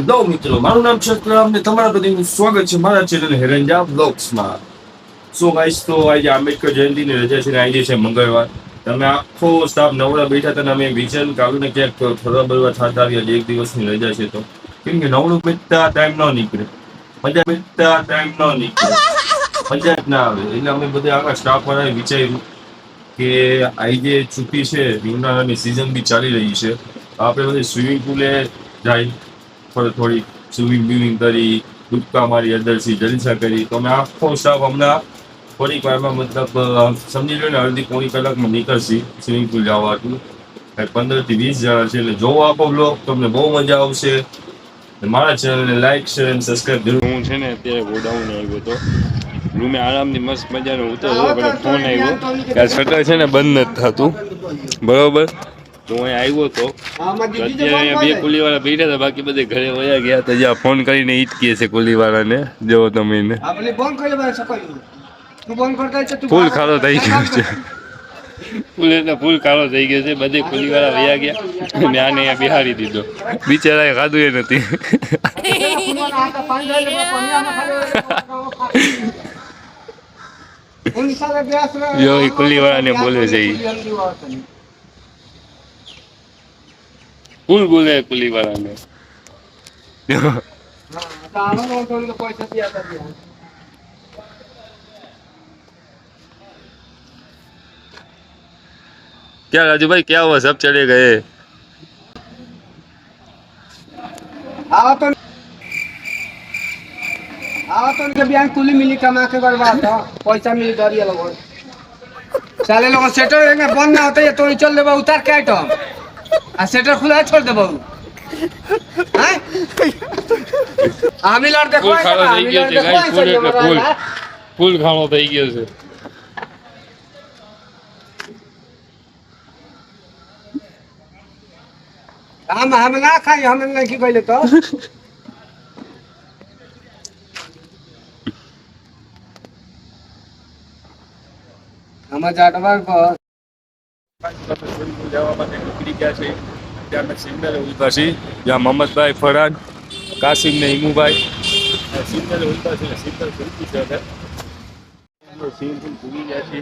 Hello મિત્રો, મારું નામ છે અકરમ ને તમારા બધાનું સ્વાગત છે મારા ચેનલ હેરંજા બ્લોગ્સમાં. સો ગાઈસ, તો આજે આંબેડકર જયંતિની રજા છે ને આજે છે મંગળવાર. તમે આખો સ્ટાફ નવરા બેઠા હતા ને અમે વિચાર કાઢું ને ક્યાંક ફરવા બરવા થતા આવ્યા. એક દિવસની રજા છે તો કેમ કે નવરું બેઠતા ટાઈમ ન નીકળે, મજા બેઠતા ટાઈમ ન નીકળે, મજા જ ના આવે. એટલે અમે બધા આખા સ્ટાફ વાળાએ વિચાર્યું કે આજે છુટ્ટી છે, ઉનાળાની સિઝન બી ચાલી રહી છે, આપણે બધી સ્વિમિંગ પુલે જાય, થોડી સ્વિમિંગ બ્વિમિંગ કરી, ડૂબકા મારી, અંદરથી જલસા કરી. તો અમે આખો સ્ટાફ હમણાં થોડીક વારમાં મતલબ સમજી લો ને અડધી પોણી કલાકમાં નીકળશી સ્વિમિંગ પુલ જવા હતું. 15 થી 20 જણા છે. એટલે જોવો આખો બ્લોગ, તમને બહુ મજા આવશે. મારા ચેનલને લાઈક શેર અને સબસ્ક્રાઈબ જરૂર. હું છે ને અત્યારે ગોડાઉન આવ્યો હતો, રૂમે આરામથી મસ્ત મજાનો ઉતરવો પડે. ફોન આવ્યો કે શટર છે ને બંધ નથી થતું, બરોબર. તો હું આવ્યો હતો, અત્યારે અહીંયા બે કુલીવાળા બેઠા હતા, બાકી બધે ઘરે વયા ગયા હતા. જ્યાં ફોન કરીને ઈ જ કહે છે કુલીવાળાને, જો તમે એને ફૂલ ખાલો થઈ ગયો છે, ફૂલ એટલે ફૂલ કાળો થઈ ગયો છે. બધે કુલીવાળા વયા ગયા, મેં આને અહીંયા બિહારી દીધો. બિચારાએ ખાધું એ નથી. જો એ કુલીવાળાને બોલે છે, ફૂલ બોલે કુલીવાળાને. क्या राजू भाई, क्या हुआ? सब चले गए? बैंक कुली मिली कमा के बर्बाद था, पैसा मिली दरिया लोग साले लोग सेटर बंद ना होता है तो चल देबा उतार के आइटम आ सेटर खुला छोड़ देबा हैं आमी लड़ देखो खानो થઈ ગયો છે ગાઈસ, ફૂલ એટલે ફૂલ ખાણો થઈ ગયો છે. हम ना खाई, हम नहीं कहले तो हम जाटवा को જવા માટે નીકળી ગયા છે. ત્યાં અમે સિગ્નલે ઉભા છીએ, જ્યાં મોહમ્મદભાઈ, ફરહાન, કાસિમ ને ઈમુભાઈ સિગ્નલે ઉભા છે. સિગ્નલ ખુલતી છે હવે સ્વિમિંગ પુલ ભૂલી ગયા છે.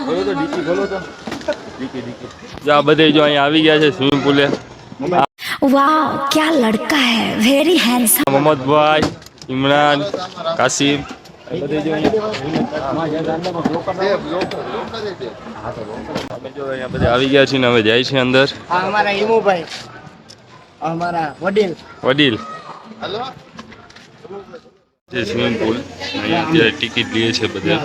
ખોલો તો ડીકી, ખોલો તો ડીકી. જો આ બધે જો અહીંયા આવી ગયા છે સ્વિમિંગ પુલે. वाह क्या लड़का है, वेरी हैंडसम. મોહમ્મદભાઈ, ઇમરાન, કાસિમ બધે જો અહીંયા બધે આવી ગયા છે ને હવે જાય છે અંદર. हमारा इमू भाई, हमारा वडील જે સ્વિમિંગ પુલ અહીંયા અત્યારે ટિકિટ લે છે બધા.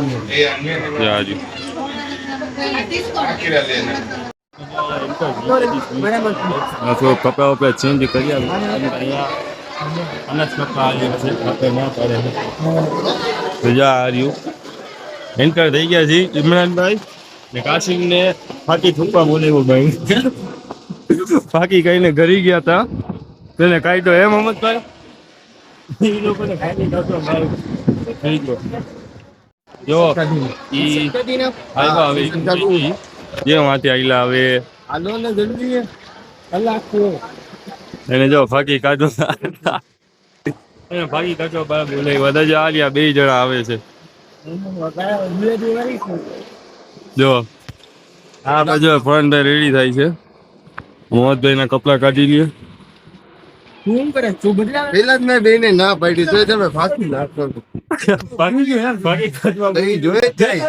થોડો કપડા વપડા ચેન્જ કરી અહીંયા અનાજ કપડા આવ્યા છે, આપણે ના પડે. રજા આ રહ્યું એન્ટર થઈ ગયા છે ઇમરાનભાઈ ને કાસિમ ને ફાકી થૂકવા બોલેવું ભાઈ. ફાકી કહીને ઘરી ગયા હતા, તેને કાઢ્યો. હે મોહમ્મદભાઈ, એ લોકોને ખાઈ કાઢો થઈ ગયો. જો ઈ આવ્યા હવે જે વાંથી આઈલા હવે એને જો ફાકી કાઢો ફાકી કાઢો બોલે બધા આલ્યા. 2 જણા આવે છે. જો આ બાજુ ફરનભાઈ રેડી થાય છે. મોહમ્મદભાઈ ના કપડા કાઢી લે. શું કરે તું બદલા પેલા જ મેં બેને ના પાડી તો તમે ફાકી નાખો ફાકી ગયો યાર, ફાકી કાઢવા એ જોઈ જ જાય.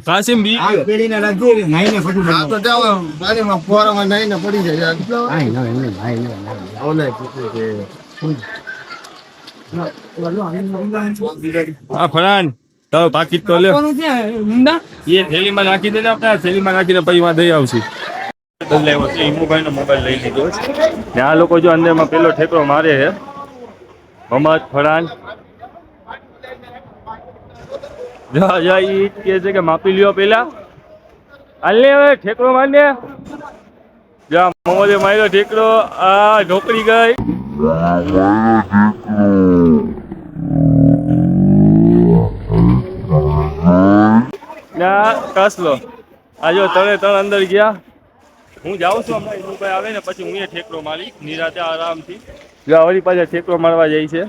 કાસિમ બી પેડીને રાખી નાઈને ફટું આ તો ચાલો ગાડીમાં ફોરામાં નાઈને પડી જાય હા ફરાન તારો પાકીટ તો લે. એ થેલીમાં નાખી દે ને, આપણે થેલીમાં નાખીને પછી માં દઈ આવશે. ઈમુભાઈ નો મોબાઈલ લઈ લીધો ને આ લોકો જો અંદરમાં પેલો ઠેકડો મારે છે. મોહમ્મદ, ફરાન જા ઈ કે છે કે માપી લ્યો પેલા. હાલ હવે ઠેકડો મારને. જા મોહમ્મદે માર્યો ઠેકડો. આ ઢોકળી ગઈ. ના કસ લો આ જો ત્રણ અંદર ગયા. હું જાઉં છું હમણાં ઈનુભાઈ આવે ને પછી હું એ ઠેકડો મારી નિરાતે આરામથી. જો વળી પાછા ઠેકડો મારવા જાય છે.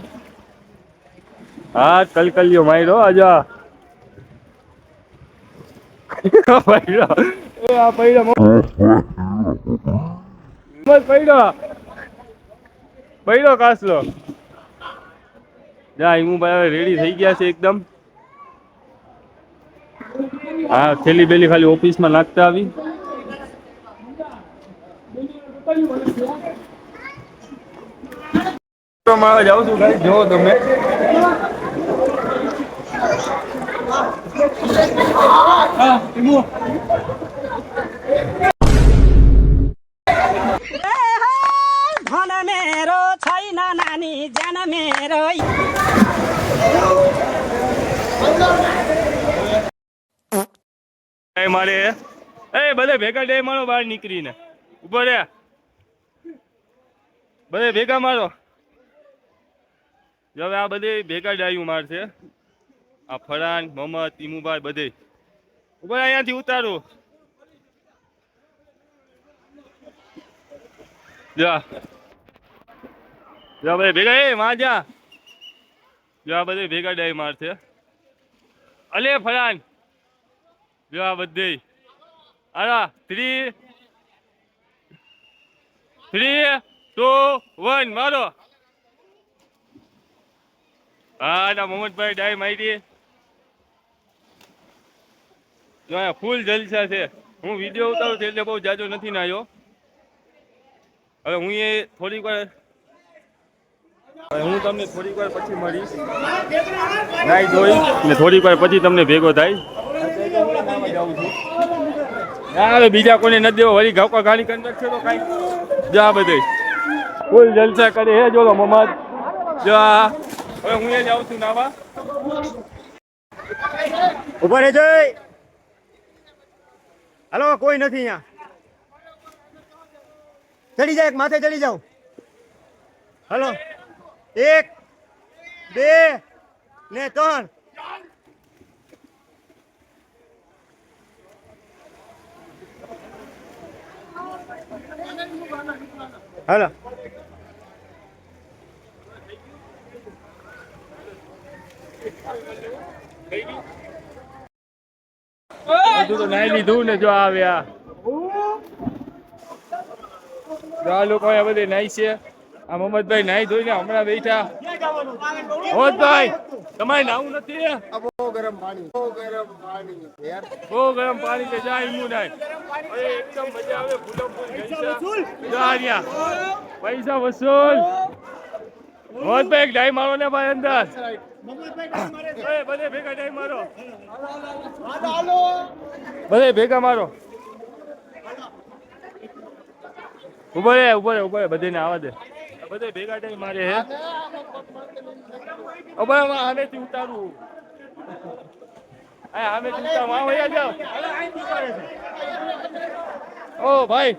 હા કલકલિયો માર્યો આજા. પડ્યો એ આ પડ્યો પડ્યો કાસલો. જા ઈનુભાઈ રેડી થઈ ગયા છે એકદમ. હા થેલી બેલી ખાલી ઓફિસમાં નાખતા આવી. મારવા જાઉં છું ભાઈ જો તમે. धन मेरो छैन नानी जान मेरो મારે એ બધે ભેગા ડે મારો બહાર નીકળીને ઉભો રે. બધે ભેગા મારો. જો હવે આ બધે ભેગા ડાયું મારશે. આ ફરાન મોહમ્મદ ઈમુભાઈ બધે ઉભો અહીંયાથી ઉતારો. જા બધે ભેગા એ માં જા. જો આ બધે ભેગા ડાય મારશે. અલે ફરાન જો આ બધે આરા 3 2 1 મારો. હા ના મોહમ્મદભાઈ ડાય મારી. જો અહીંયા ફૂલ જલસા છે. હું વિડીયો ઉતારું છું એટલે બહુ જાજો નથી નાયો. હવે હું એ થોડીક વાર હું તમને થોડીક વાર પછી મળીશ. નાઈ ધોઈ ને થોડીક વાર પછી તમને ભેગો થાય. હવે બીજા કોઈને નથી દેવો વળી ગાવકા ગાડી કરી નાખશે તો કાંઈ. જા બધે ફૂલ જલસા કરે હે જો મોહમ્મદ. જા હવે હું એ જાઉં છું નાવા. ઉભા રહેજો. હાલો કોઈ નથી અહીંયા. ચડી જાય માથે ચડી જાઓ. હાલો 1 2 ને 3. હાલો બધું તો નાઈ લીધું ને જો આવ્યા. આ લોકો બધે નાઈ છે. આ મોહમ્મદભાઈ નાઈ ધોઈને હમણાં બેઠા. મોહમ્મદભાઈ તમારે નાવું નથી. બહુ ગરમ પાણી છે. જાય ઈમુ નાય એકદમ મજા આવે. પૈસા વસૂલ. મોહમ્મદભાઈ એક ડાઈ મારો ને ભાઈ અંદર. બધે ભેગા ડાઈ મારો. બધે ભેગા મારો. ઉભો રે બધાને આવા દે. બધે ભેગા ટાઈમ મારે હે. આમેથી ઉતારું. આમેથી ઉતાર માં વયા જાવ. ઓ ભાઈ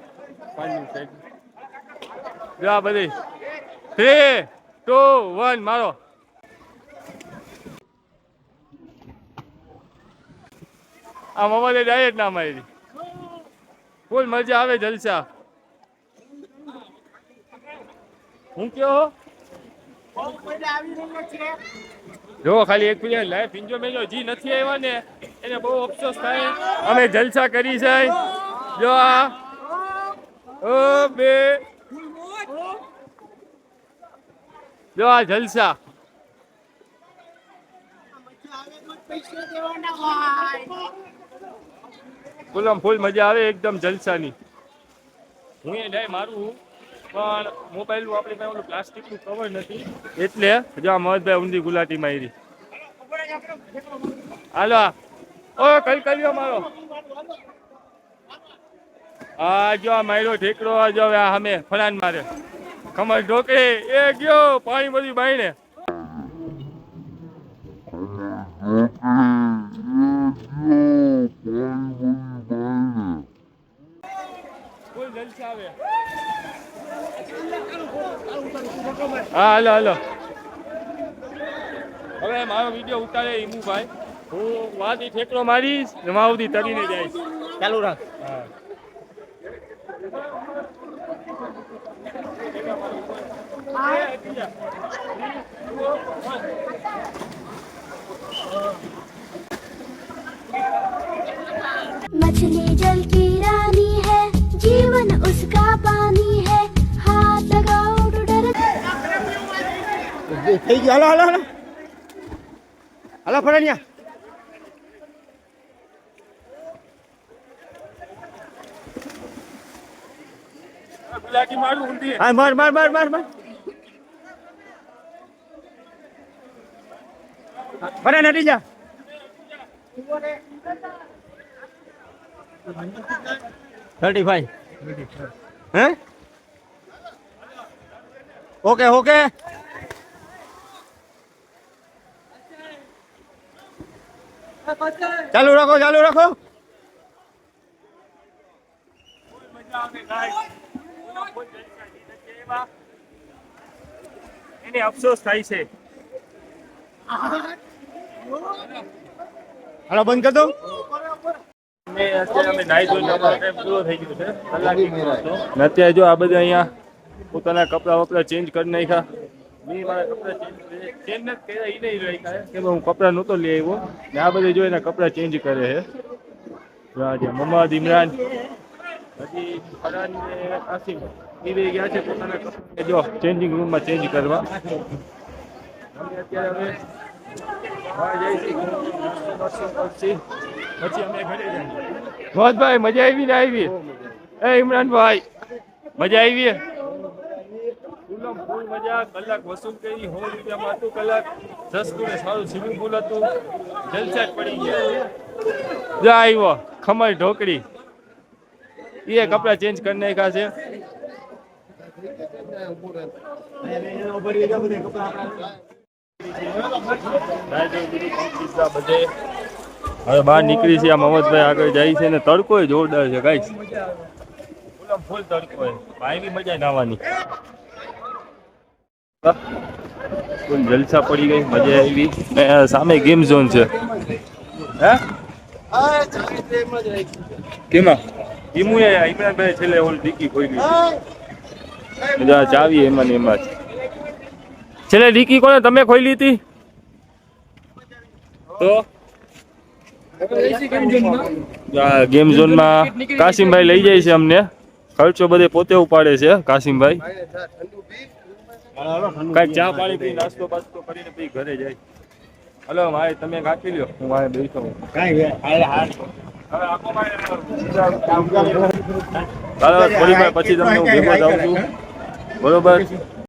જા બધી 3 2 1 મારો. આ મમ્મા ડાયટ ના મારી. ફૂલ મજા આવે જલસા. હું કયો જો ખાલી એક પ્લેયર લાઈફ એન્જોયમેન્ટ જી નથી આવ્યા ને એને બહુ અફસોસ થાય. અમે જલસા કરી છે. જો આ બે જો આ જલસા. ફૂલ મજા આવે એકદમ જલસાની. હું એ ડાય મારું પણ મોબાઈલનું આપણી પાસે ઓલું પ્લાસ્ટિકનું કવર નથી એટલે જો આ મહદભાઈ ઊંધી ગુલાટી મારી. હાલો ઓ કલકલિયો મારો. આ જો આ માર્યો ઠેકડો. જો હવે આ સામે ફલાન મારે ખમર ઢોકળે એ ગયો પાણી બધું બાઈને. ફૂલ જલસા આવે. હા હાલો હવે મારો વિડીયો ઉતારે ઈમુભાઈ. હું વાથી ઠેકડો મારીશ ને માં સુધી તરીને જઈશ. ચાલુ રાખ. मछली जल की रानी है, जीवन उसका पानी है, हाथ लगाओ तो डर થઈ ગયું. હાલો હાલો હાલો હાલો ફરણિયા. હા માર માર માર માર માર. ફરણ હટી જા. $35. હે ઓકે ઓકે. ચાલુ રાખો ચાલુ રાખો. એને અફસોસ થાય છે. હાલો બંધ કર દો. અમે નાહી ધોઈને અમારો ટાઈમ પૂરો થઈ ગયો છે. કલાક ને અત્યારે જો આ બધા અહીંયા પોતાના કપડાં વપડા ચેન્જ કરી નાખ્યા. મેં મારા કપડાં ચેન્જ નથી કર્યા, એ નહીં રાખ્યા કે હું કપડાં નહોતો લઈ આવ્યો ને આ બધે જો એના કપડાં ચેન્જ કરે છે. મોહમ્મદ ઇમરાન હજી ફરહાન ને કાસિમ એ બે ગયા છે પોતાના કપડાં જો ચેન્જિંગ રૂમમાં ચેન્જ કરવા. અમે અત્યારે હવે બહાર જઈશું પછી અમે ઘરે જઈએ. મોહમ્મદભાઈ મજા આવી ને આવી? એ ઇમરાનભાઈ મજા આવી? ફૂલ મજા. કલાક વસૂલ કરી, 100 રૂપિયામાં હતું કલાક. સસ્તું ને સારું સ્વિમિંગ પુલ હતું. જલસા જ પડી ગયા. જા આવ્યો ખમણ ઢોકળી એ કપડા ચેન્જ કરી નાખ્યા છે. હવે બહાર નીકળી છે. આ મહમ્મદભાઈ આગળ જાય છે ને તડકો જોરદાર છે ગાઈસ. ફૂલ તડકો હોય. ભાઈની મજા નાવાની. ફૂલ જલસા પડી ગઈ, મજા આવી. ને સામે ગેમ ઝોન છે. હે કેમાં ઈમુ ઇમરાનભાઈ છેલ્લે ઓલ ડીકી ખોલી ચાવી એમાં ને એમાં જ છેલ્લે ડીકી કોને તમે ખોલી હતી? તો ગેમ ઝોનમાં કાસિમભાઈ લઈ જાય છે અમને. ખર્ચો બધે પોતે ઉપાડે છે કાસિમભાઈ. કાંઈક ચા પાણી પી નાસ્તો બાસ્તો કરીને પછી ઘરે જાય. હલો મારે તમે કાપી લ્યો, હું મારે બેસતો હું. થોડી વાર પછી તમને હું ભેગો જ આવું છું. બરોબર.